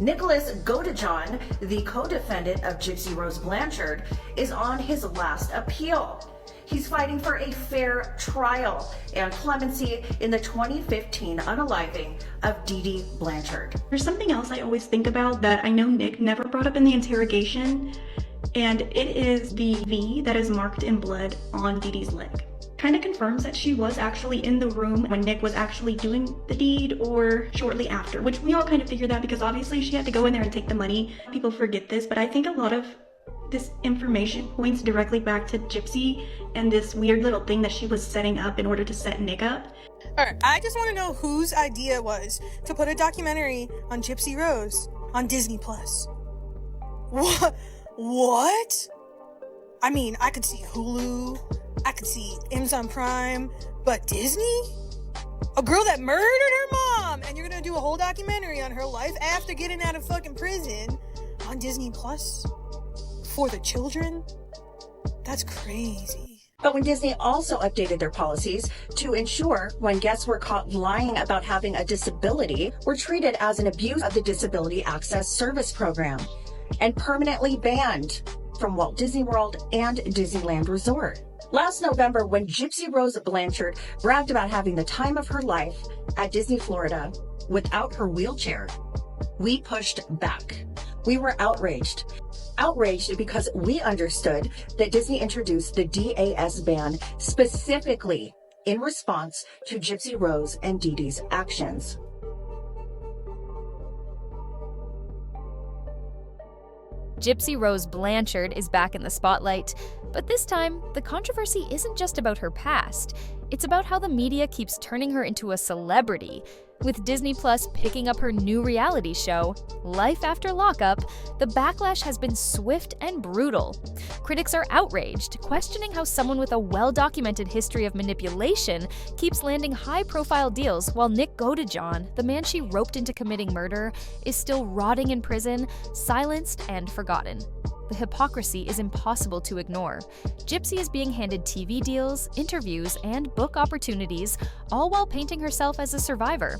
Nicholas Godejohn, the co-defendant of Gypsy Rose Blanchard, is on his last appeal. He's fighting for a fair trial and clemency in the 2015 unaliving of Dee Dee Blanchard. There's something else I always think about that I know Nick never brought up in the interrogation, and it is the V that is marked in blood on Dee Dee's leg. Kind of confirms that she was actually in the room when Nick was actually doing the deed or shortly after, which we all kind of figured that because obviously she had to go in there and take the money. People forget this, but I think a lot of this information points directly back to Gypsy and this weird little thing that she was setting up in order to set Nick up. Alright, I just want to know whose idea it was to put a documentary on Gypsy Rose on Disney+. What? I mean, I could see Hulu, I could see Amazon Prime, but Disney? A girl that murdered her mom, and you're gonna do a whole documentary on her life after getting out of fucking prison on Disney Plus for the children? That's crazy. But when Disney also updated their policies to ensure when guests were caught lying about having a disability were treated as an abuse of the Disability Access Service Program and permanently banned from Walt Disney World and Disneyland Resort. Last November, when Gypsy Rose Blanchard bragged about having the time of her life at Disney Florida without her wheelchair, we pushed back. We were outraged. Outraged because we understood that Disney introduced the DAS ban specifically in response to Gypsy Rose and Dee Dee's actions. Gypsy Rose Blanchard is back in the spotlight, but this time, the controversy isn't just about her past. It's about how the media keeps turning her into a celebrity. With Disney Plus picking up her new reality show, Life After Lockup, the backlash has been swift and brutal. Critics are outraged, questioning how someone with a well-documented history of manipulation keeps landing high-profile deals while Nick Godejohn, the man she roped into committing murder, is still rotting in prison, silenced and forgotten. The hypocrisy is impossible to ignore. Gypsy is being handed TV deals, interviews, and book opportunities, all while painting herself as a survivor.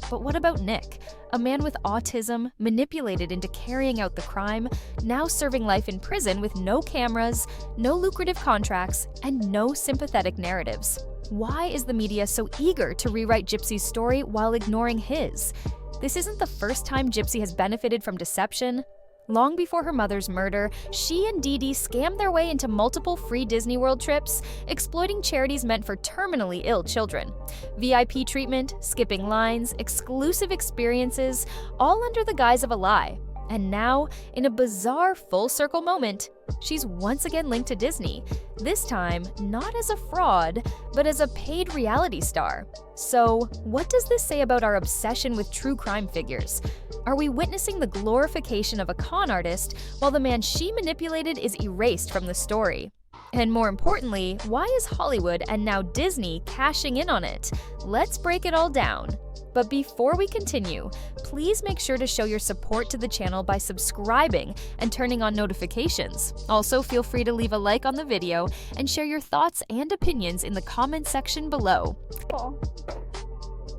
But what about Nick, a man with autism, manipulated into carrying out the crime, now serving life in prison with no cameras, no lucrative contracts, and no sympathetic narratives? Why is the media so eager to rewrite Gypsy's story while ignoring his? This isn't the first time Gypsy has benefited from deception. Long before her mother's murder, she and Dee Dee scammed their way into multiple free Disney World trips, exploiting charities meant for terminally ill children. VIP treatment, skipping lines, exclusive experiences, all under the guise of a lie. And now, in a bizarre full-circle moment, she's once again linked to Disney, this time not as a fraud, but as a paid reality star. So, what does this say about our obsession with true crime figures? Are we witnessing the glorification of a con artist while the man she manipulated is erased from the story? And more importantly, why is Hollywood and now Disney cashing in on it? Let's break it all down. But before we continue, please make sure to show your support to the channel by subscribing and turning on notifications. Also, feel free to leave a like on the video and share your thoughts and opinions in the comment section below.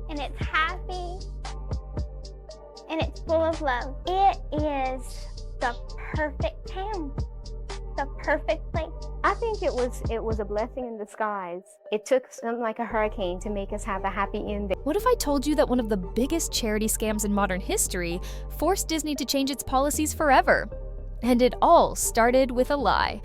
And it's happy, and it's full of love. It is the perfect town, the perfect place. I think it was a blessing in disguise. It took something like a hurricane to make us have a happy ending. What if I told you that one of the biggest charity scams in modern history forced Disney to change its policies forever? And it all started with a lie.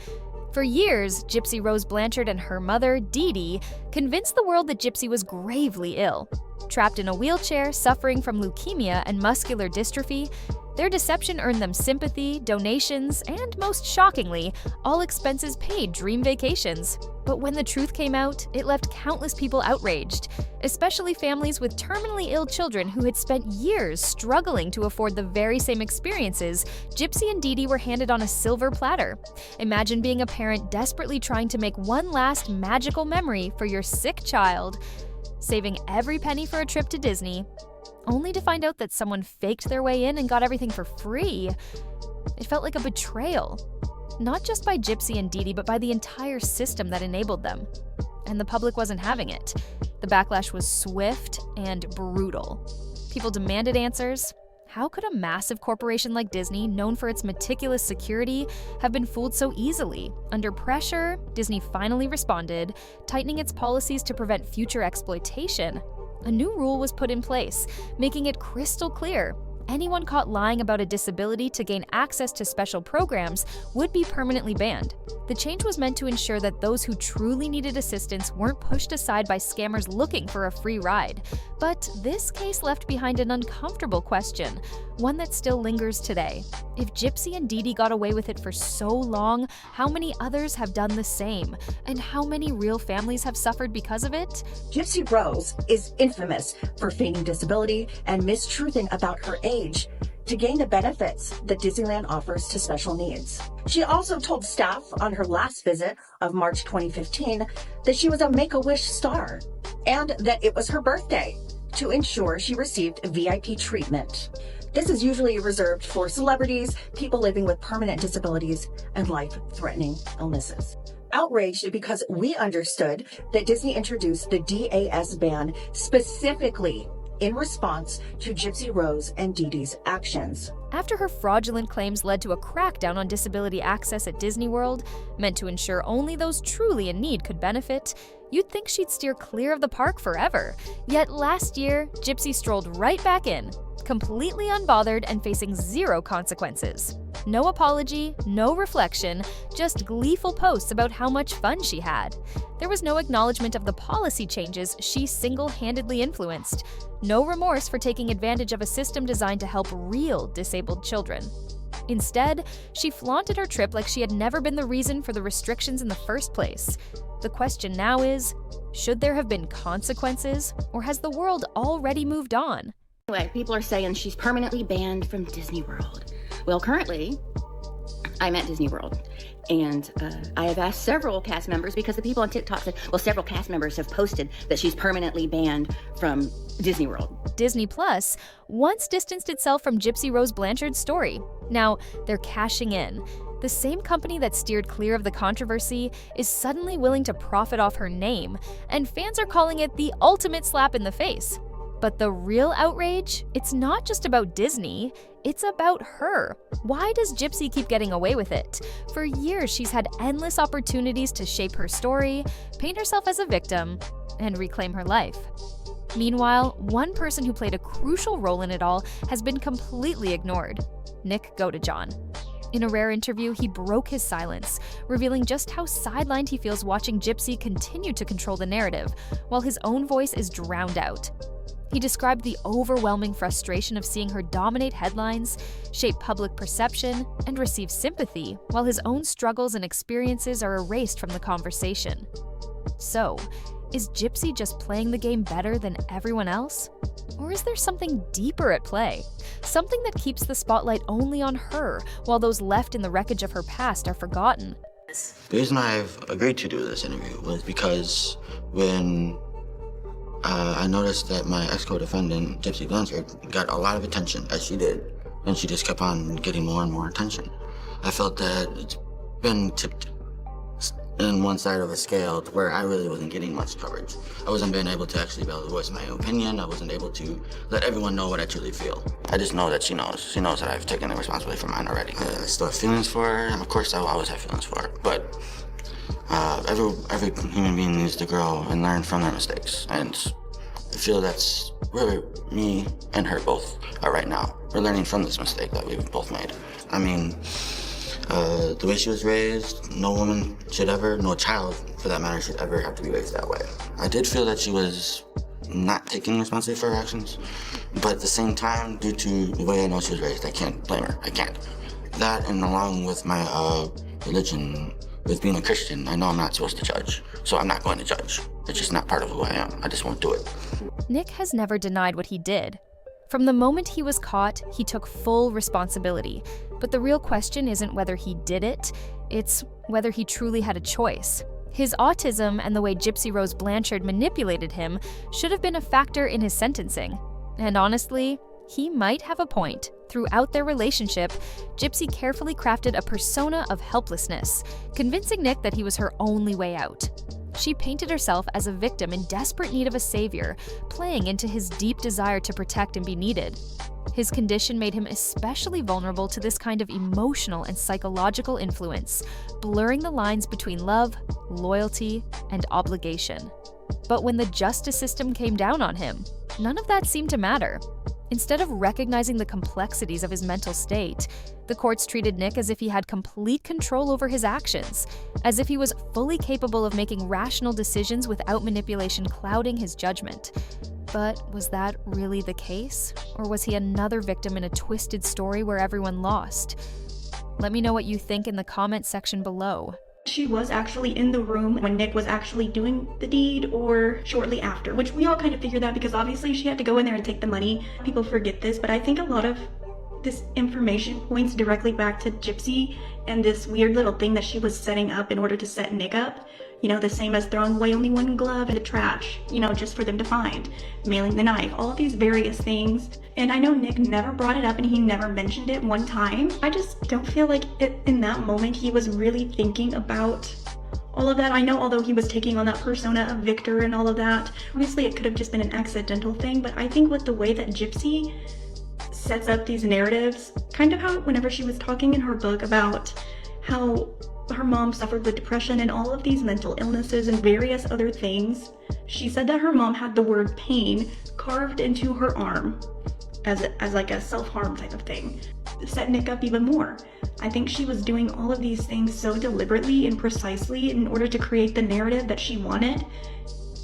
For years, Gypsy Rose Blanchard and her mother, Dee Dee, convinced the world that Gypsy was gravely ill. Trapped in a wheelchair, suffering from leukemia and muscular dystrophy, their deception earned them sympathy, donations, and most shockingly, all expenses paid dream vacations. But when the truth came out, it left countless people outraged, especially families with terminally ill children who had spent years struggling to afford the very same experiences Gypsy and Dee Dee were handed on a silver platter. Imagine being a parent desperately trying to make one last magical memory for your sick child, saving every penny for a trip to Disney, only to find out that someone faked their way in and got everything for free. It felt like a betrayal, not just by Gypsy and Dee Dee, but by the entire system that enabled them. And the public wasn't having it. The backlash was swift and brutal. People demanded answers, How could a massive corporation like Disney, known for its meticulous security, have been fooled so easily? Under pressure, Disney finally responded, tightening its policies to prevent future exploitation. A new rule was put in place, making it crystal clear. Anyone caught lying about a disability to gain access to special programs would be permanently banned. The change was meant to ensure that those who truly needed assistance weren't pushed aside by scammers looking for a free ride. But this case left behind an uncomfortable question, one that still lingers today. If Gypsy and Dee Dee got away with it for so long, how many others have done the same? And how many real families have suffered because of it? Gypsy Rose is infamous for feigning disability and mistruthing about her age to gain the benefits that Disneyland offers to special needs. She also told staff on her last visit of March 2015 that she was a Make-A-Wish star and that it was her birthday to ensure she received VIP treatment. This is usually reserved for celebrities, people living with permanent disabilities, and life-threatening illnesses. Outraged because we understood that Disney introduced the DAS ban specifically in response to Gypsy Rose and Dee Dee's actions. After her fraudulent claims led to a crackdown on disability access at Disney World, meant to ensure only those truly in need could benefit, you'd think she'd steer clear of the park forever. Yet last year, Gypsy strolled right back in, completely unbothered and facing zero consequences. No apology, no reflection, just gleeful posts about how much fun she had. There was no acknowledgement of the policy changes she single-handedly influenced. No remorse for taking advantage of a system designed to help real disabled children. Instead, she flaunted her trip like she had never been the reason for the restrictions in the first place. The question now is, should there have been consequences, or has the world already moved on? Anyway, people are saying she's permanently banned from Disney World. Well, currently, I'm at Disney World, and I have asked several cast members, because the people on TikTok said, well, several cast members have posted that she's permanently banned from Disney World. Disney Plus once distanced itself from Gypsy Rose Blanchard's story. Now, they're cashing in. The same company that steered clear of the controversy is suddenly willing to profit off her name, and fans are calling it the ultimate slap in the face. But the real outrage? It's not just about Disney, it's about her. Why does Gypsy keep getting away with it? For years, she's had endless opportunities to shape her story, paint herself as a victim, and reclaim her life. Meanwhile, one person who played a crucial role in it all has been completely ignored: Nick Godejohn. In a rare interview, he broke his silence, revealing just how sidelined he feels watching Gypsy continue to control the narrative, while his own voice is drowned out. He described the overwhelming frustration of seeing her dominate headlines, shape public perception, and receive sympathy, while his own struggles and experiences are erased from the conversation. So, is Gypsy just playing the game better than everyone else? Or is there something deeper at play? Something that keeps the spotlight only on her, while those left in the wreckage of her past are forgotten? The reason I've agreed to do this interview was because when I noticed that my ex-co-defendant, Gypsy Blanchard, got a lot of attention, as she did, and she just kept on getting more and more attention. I felt that it's been tipped in one side of a scale to where I really wasn't getting much coverage. I wasn't being able to actually be able to voice my opinion. I wasn't able to let everyone know what I truly feel. I just know that she knows. She knows that I've taken the responsibility for mine already. I still have feelings for her, and of course I will always have feelings for her, but every human being needs to grow and learn from their mistakes, and I feel that's where me and her both are right now. We're learning from this mistake that we've both made. I mean, the way she was raised, no woman should ever, no child for that matter, should ever have to be raised that way. I did feel that she was not taking responsibility for her actions, but at the same time, due to the way I know she was raised, I can't blame her. I can't. That, and along with my religion, with being a Christian, I know I'm not supposed to judge, so I'm not going to judge. It's just not part of who I am. I just won't do it. Nick has never denied what he did. From the moment he was caught, he took full responsibility. But the real question isn't whether he did it, it's whether he truly had a choice. His autism and the way Gypsy Rose Blanchard manipulated him should have been a factor in his sentencing. And honestly, he might have a point. Throughout their relationship, Gypsy carefully crafted a persona of helplessness, convincing Nick that he was her only way out. She painted herself as a victim in desperate need of a savior, playing into his deep desire to protect and be needed. His condition made him especially vulnerable to this kind of emotional and psychological influence, blurring the lines between love, loyalty, and obligation. But when the justice system came down on him, none of that seemed to matter. Instead of recognizing the complexities of his mental state, the courts treated Nick as if he had complete control over his actions, as if he was fully capable of making rational decisions without manipulation clouding his judgment. But was that really the case? Or was he another victim in a twisted story where everyone lost? Let me know what you think in the comment section below. She was actually in the room when Nick was actually doing the deed or shortly after, which we all kind of figured that because obviously she had to go in there and take the money. People forget this, but I think a lot of this information points directly back to Gypsy and this weird little thing that she was setting up in order to set Nick up. You know, the same as throwing away only one glove in the trash, you know, just for them to find, mailing the knife, all of these various things. And I know Nick never brought it up and he never mentioned it one time. I just don't feel like in that moment he was really thinking about all of that. I know although he was taking on that persona of Victor and all of that, obviously it could have just been an accidental thing, but I think with the way that Gypsy sets up these narratives, kind of how whenever she was talking in her book about how her mom suffered with depression and all of these mental illnesses and various other things, she said that her mom had the word pain carved into her arm as like a self-harm type of thing. Set Nick up even more. I think she was doing all of these things so deliberately and precisely in order to create the narrative that she wanted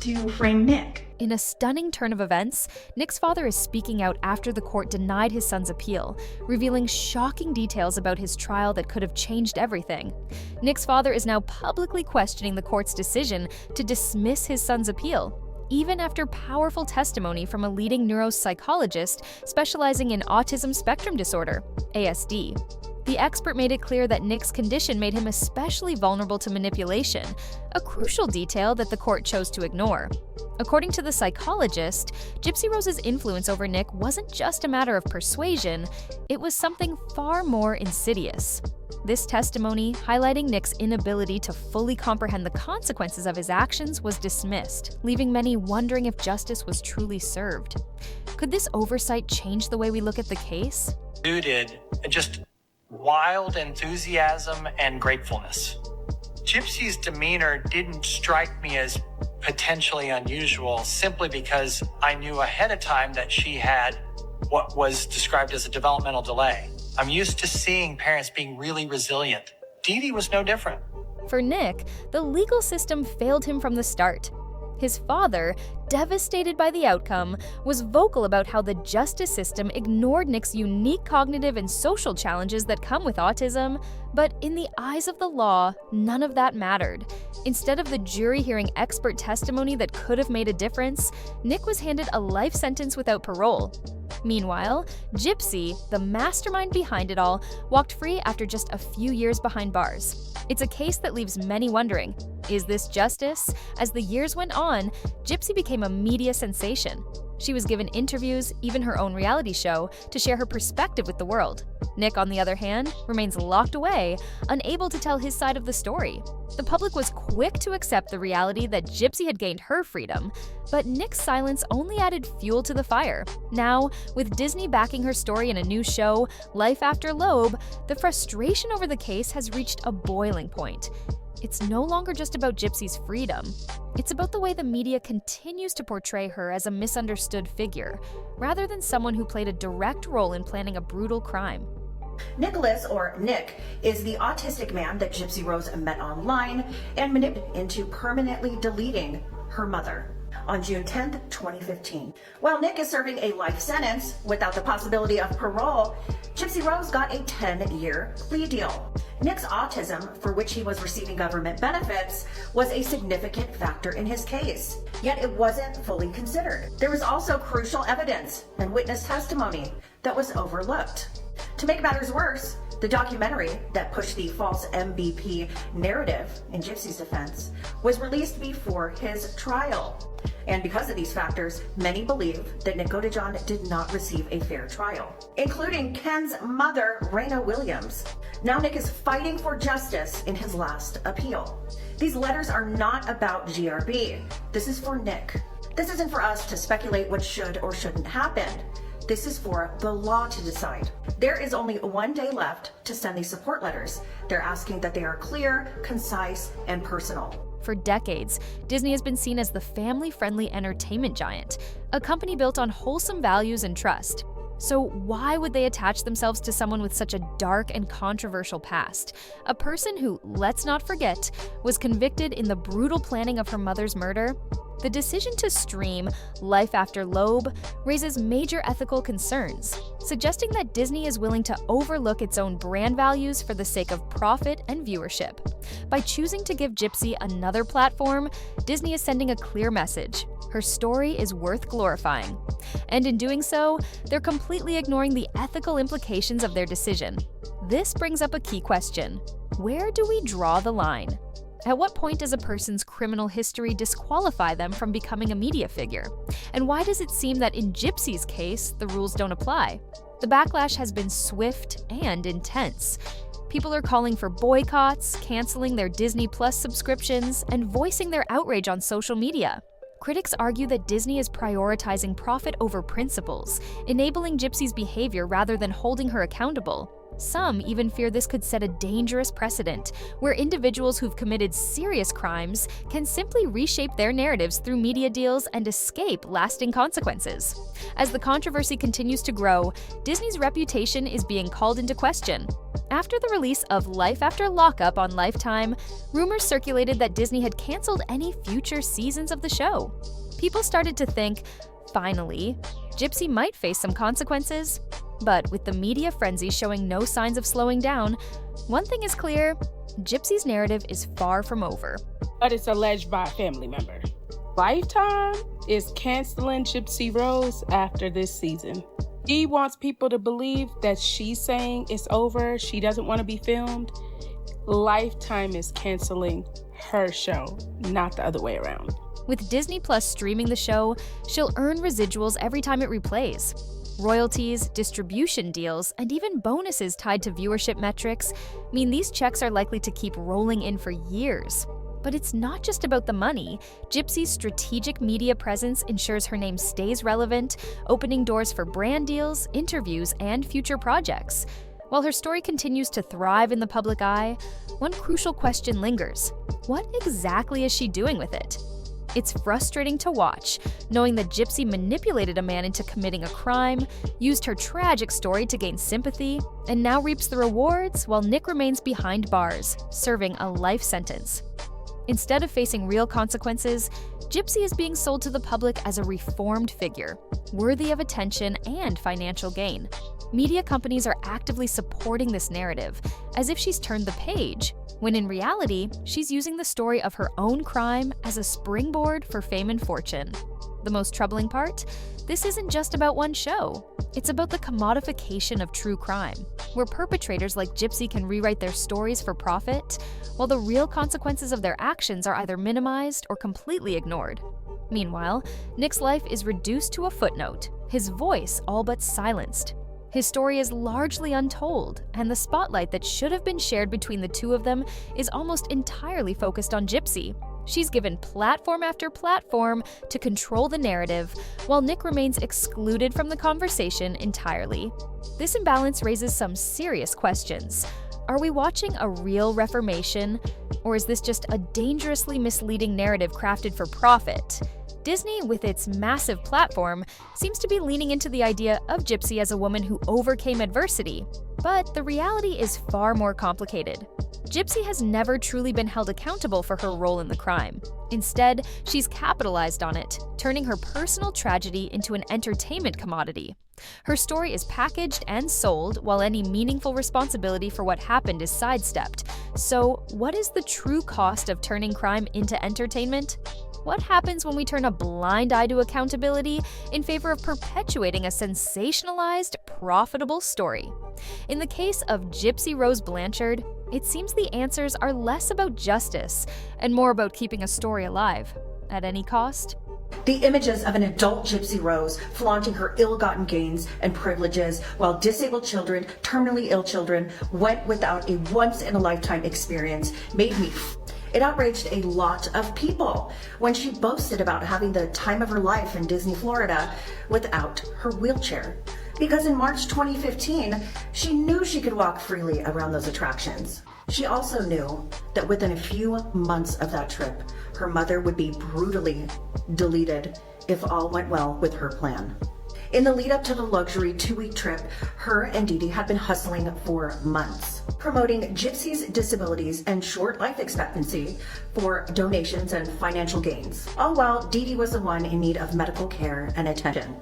to frame Nick. In a stunning turn of events, Nick's father is speaking out after the court denied his son's appeal, revealing shocking details about his trial that could have changed everything. Nick's father is now publicly questioning the court's decision to dismiss his son's appeal, even after powerful testimony from a leading neuropsychologist specializing in autism spectrum disorder, ASD. The expert made it clear that Nick's condition made him especially vulnerable to manipulation, a crucial detail that the court chose to ignore. According to the psychologist, Gypsy Rose's influence over Nick wasn't just a matter of persuasion, it was something far more insidious. This testimony, highlighting Nick's inability to fully comprehend the consequences of his actions, was dismissed, leaving many wondering if justice was truly served. Could this oversight change the way we look at the case? Exuded just wild enthusiasm and gratefulness. Gypsy's demeanor didn't strike me as potentially unusual simply because I knew ahead of time that she had what was described as a developmental delay. I'm used to seeing parents being really resilient. Dee Dee was no different. For Nick, the legal system failed him from the start. His father, devastated by the outcome, was vocal about how the justice system ignored Nick's unique cognitive and social challenges that come with autism, but in the eyes of the law, none of that mattered. Instead of the jury hearing expert testimony that could have made a difference, Nick was handed a life sentence without parole. Meanwhile, Gypsy, the mastermind behind it all, walked free after just a few years behind bars. It's a case that leaves many wondering, is this justice? As the years went on, Gypsy became a media sensation. She was given interviews, even her own reality show, to share her perspective with the world. Nick, on the other hand, remains locked away, unable to tell his side of the story. The public was quick to accept the reality that Gypsy had gained her freedom, but Nick's silence only added fuel to the fire. Now, with Disney backing her story in a new show, Life After Loeb, the frustration over the case has reached a boiling point. It's no longer just about Gypsy's freedom. It's about the way the media continues to portray her as a misunderstood figure, rather than someone who played a direct role in planning a brutal crime. Nicholas, or Nick, is the autistic man that Gypsy Rose met online and manipulated into permanently deleting her mother on June 10th, 2015. While Nick is serving a life sentence without the possibility of parole, Gypsy Rose got a 10-year plea deal. Nick's autism, for which he was receiving government benefits, was a significant factor in his case, yet it wasn't fully considered. There was also crucial evidence and witness testimony that was overlooked. To make matters worse, the documentary that pushed the false MBP narrative in Gypsy's defense was released before his trial. And because of these factors, many believe that Nick Godejohn did not receive a fair trial, including Ken's mother, Raina Williams. Now Nick is fighting for justice in his last appeal. These letters are not about GRB. This is for Nick. This isn't for us to speculate what should or shouldn't happen. This is for the law to decide. There is only 1 day left to send these support letters. They're asking that they are clear, concise, and personal. For decades, Disney has been seen as the family-friendly entertainment giant, a company built on wholesome values and trust. So why would they attach themselves to someone with such a dark and controversial past? A person who, let's not forget, was convicted in the brutal planning of her mother's murder? The decision to stream Life After Loeb raises major ethical concerns, suggesting that Disney is willing to overlook its own brand values for the sake of profit and viewership. By choosing to give Gypsy another platform, Disney is sending a clear message. Her story is worth glorifying. And in doing so, they're completely ignoring the ethical implications of their decision. This brings up a key question. Where do we draw the line? At what point does a person's criminal history disqualify them from becoming a media figure? And why does it seem that in Gypsy's case, the rules don't apply? The backlash has been swift and intense. People are calling for boycotts, canceling their Disney Plus subscriptions, and voicing their outrage on social media. Critics argue that Disney is prioritizing profit over principles, enabling Gypsy's behavior rather than holding her accountable. Some even fear this could set a dangerous precedent, where individuals who've committed serious crimes can simply reshape their narratives through media deals and escape lasting consequences. As the controversy continues to grow, Disney's reputation is being called into question. After the release of Life After Lockup on Lifetime, rumors circulated that Disney had canceled any future seasons of the show. People started to think, finally, Gypsy might face some consequences. But with the media frenzy showing no signs of slowing down, one thing is clear: Gypsy's narrative is far from over. But it's alleged by a family member. Lifetime is canceling Gypsy Rose after this season. He wants people to believe that she's saying it's over, she doesn't want to be filmed. Lifetime is canceling her show, not the other way around. With Disney Plus streaming the show, she'll earn residuals every time it replays. Royalties, distribution deals, and even bonuses tied to viewership metrics mean these checks are likely to keep rolling in for years. But it's not just about the money. Gypsy's strategic media presence ensures her name stays relevant, opening doors for brand deals, interviews, and future projects. While her story continues to thrive in the public eye, one crucial question lingers. What exactly is she doing with it? It's frustrating to watch, knowing that Gypsy manipulated a man into committing a crime, used her tragic story to gain sympathy, and now reaps the rewards while Nick remains behind bars, serving a life sentence. Instead of facing real consequences, Gypsy is being sold to the public as a reformed figure, worthy of attention and financial gain. Media companies are actively supporting this narrative, as if she's turned the page, when in reality, she's using the story of her own crime as a springboard for fame and fortune. The most troubling part? This isn't just about one show. It's about the commodification of true crime, where perpetrators like Gypsy can rewrite their stories for profit, while the real consequences of their actions are either minimized or completely ignored. Meanwhile, Nick's life is reduced to a footnote, his voice all but silenced. His story is largely untold, and the spotlight that should have been shared between the two of them is almost entirely focused on Gypsy. She's given platform after platform to control the narrative, while Nick remains excluded from the conversation entirely. This imbalance raises some serious questions. Are we watching a real reformation, or is this just a dangerously misleading narrative crafted for profit? Disney, with its massive platform, seems to be leaning into the idea of Gypsy as a woman who overcame adversity, but the reality is far more complicated. Gypsy has never truly been held accountable for her role in the crime. Instead, she's capitalized on it, turning her personal tragedy into an entertainment commodity. Her story is packaged and sold, while any meaningful responsibility for what happened is sidestepped. So, what is the true cost of turning crime into entertainment? What happens when we turn a blind eye to accountability in favor of perpetuating a sensationalized, profitable story? In the case of Gypsy Rose Blanchard, it seems the answers are less about justice and more about keeping a story alive, at any cost. The images of an adult Gypsy Rose flaunting her ill-gotten gains and privileges while disabled children, terminally ill children, went without a once-in-a-lifetime experience made me It outraged a lot of people when she boasted about having the time of her life in Disney, Florida without her wheelchair. Because in March 2015, she knew she could walk freely around those attractions. She also knew that within a few months of that trip, her mother would be brutally deleted if all went well with her plan. In the lead up to the luxury 2-week trip, her and Dee Dee had been hustling for months, promoting Gypsy's disabilities and short life expectancy for donations and financial gains, all while Dee Dee was the one in need of medical care and attention.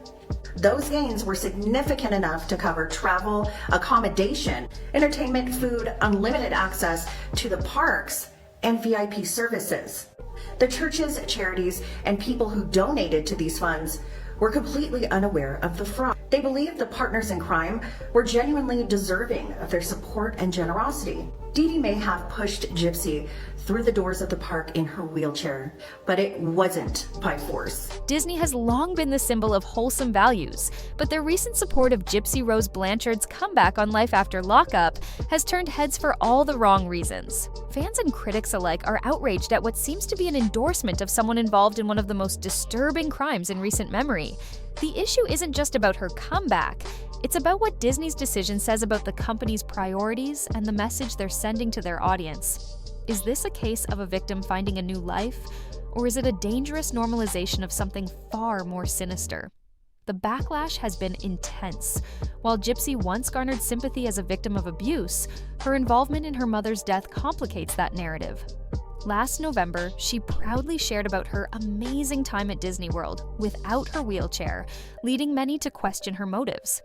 Those gains were significant enough to cover travel, accommodation, entertainment, food, unlimited access to the parks, and VIP services. The churches, charities, and people who donated to these funds were completely unaware of the fraud. They believed the partners in crime were genuinely deserving of their support and generosity. Dee Dee may have pushed Gypsy through the doors of the park in her wheelchair, but it wasn't by force. Disney has long been the symbol of wholesome values, but their recent support of Gypsy Rose Blanchard's comeback on life after lockup has turned heads for all the wrong reasons. Fans and critics alike are outraged at what seems to be an endorsement of someone involved in one of the most disturbing crimes in recent memory. The issue isn't just about her comeback, it's about what Disney's decision says about the company's priorities and the message they're sending to their audience. Is this a case of a victim finding a new life, or is it a dangerous normalization of something far more sinister? The backlash has been intense. While Gypsy once garnered sympathy as a victim of abuse, her involvement in her mother's death complicates that narrative. Last November, she proudly shared about her amazing time at Disney World without her wheelchair, leading many to question her motives.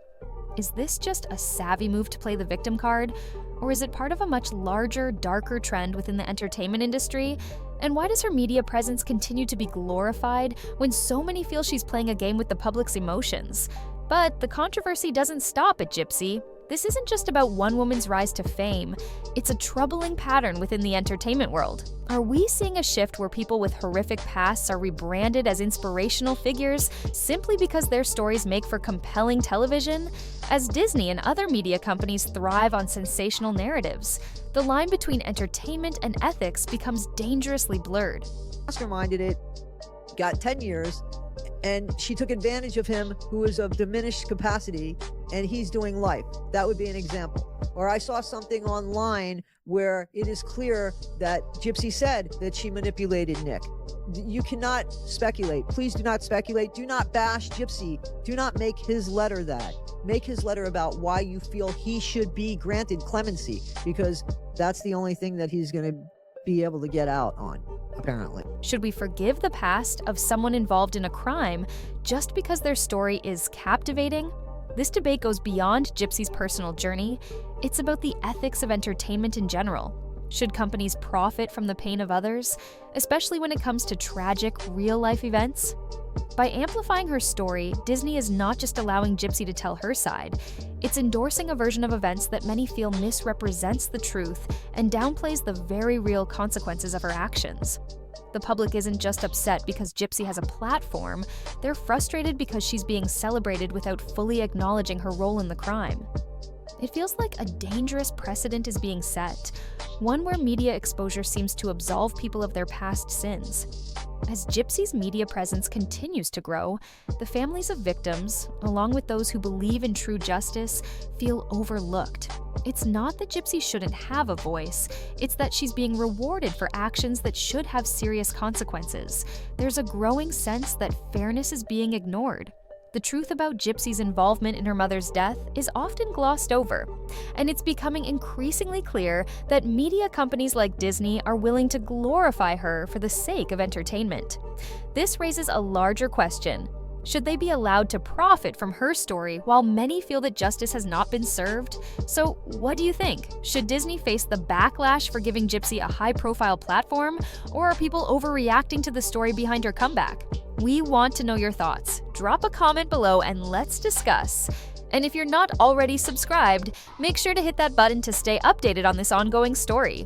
Is this just a savvy move to play the victim card, or is it part of a much larger, darker trend within the entertainment industry? And why does her media presence continue to be glorified when so many feel she's playing a game with the public's emotions? But the controversy doesn't stop at Gypsy. This isn't just about one woman's rise to fame, it's a troubling pattern within the entertainment world. Are we seeing a shift where people with horrific pasts are rebranded as inspirational figures simply because their stories make for compelling television? As Disney and other media companies thrive on sensational narratives, the line between entertainment and ethics becomes dangerously blurred. Masterminded it, got 10 years, and she took advantage of him who is of diminished capacity, and he's doing life. That would be an example. Or I saw something online where it is clear that Gypsy said that she manipulated Nick. You cannot speculate. Please do not speculate. Do not bash Gypsy. Do not make his letter that. Make his letter about why you feel he should be granted clemency, because that's the only thing that he's going to be able to get out on, apparently. Should we forgive the past of someone involved in a crime just because their story is captivating? This debate goes beyond Gypsy's personal journey. It's about the ethics of entertainment in general. Should companies profit from the pain of others, especially when it comes to tragic, real-life events? By amplifying her story, Disney is not just allowing Gypsy to tell her side, it's endorsing a version of events that many feel misrepresents the truth and downplays the very real consequences of her actions. The public isn't just upset because Gypsy has a platform, they're frustrated because she's being celebrated without fully acknowledging her role in the crime. It feels like a dangerous precedent is being set, one where media exposure seems to absolve people of their past sins. As Gypsy's media presence continues to grow, the families of victims, along with those who believe in true justice, feel overlooked. It's not that Gypsy shouldn't have a voice, it's that she's being rewarded for actions that should have serious consequences. There's a growing sense that fairness is being ignored. The truth about Gypsy's involvement in her mother's death is often glossed over, and it's becoming increasingly clear that media companies like Disney are willing to glorify her for the sake of entertainment. This raises a larger question. Should they be allowed to profit from her story while many feel that justice has not been served? So, what do you think? Should Disney face the backlash for giving Gypsy a high-profile platform, or are people overreacting to the story behind her comeback? We want to know your thoughts. Drop a comment below and let's discuss. And if you're not already subscribed, make sure to hit that button to stay updated on this ongoing story.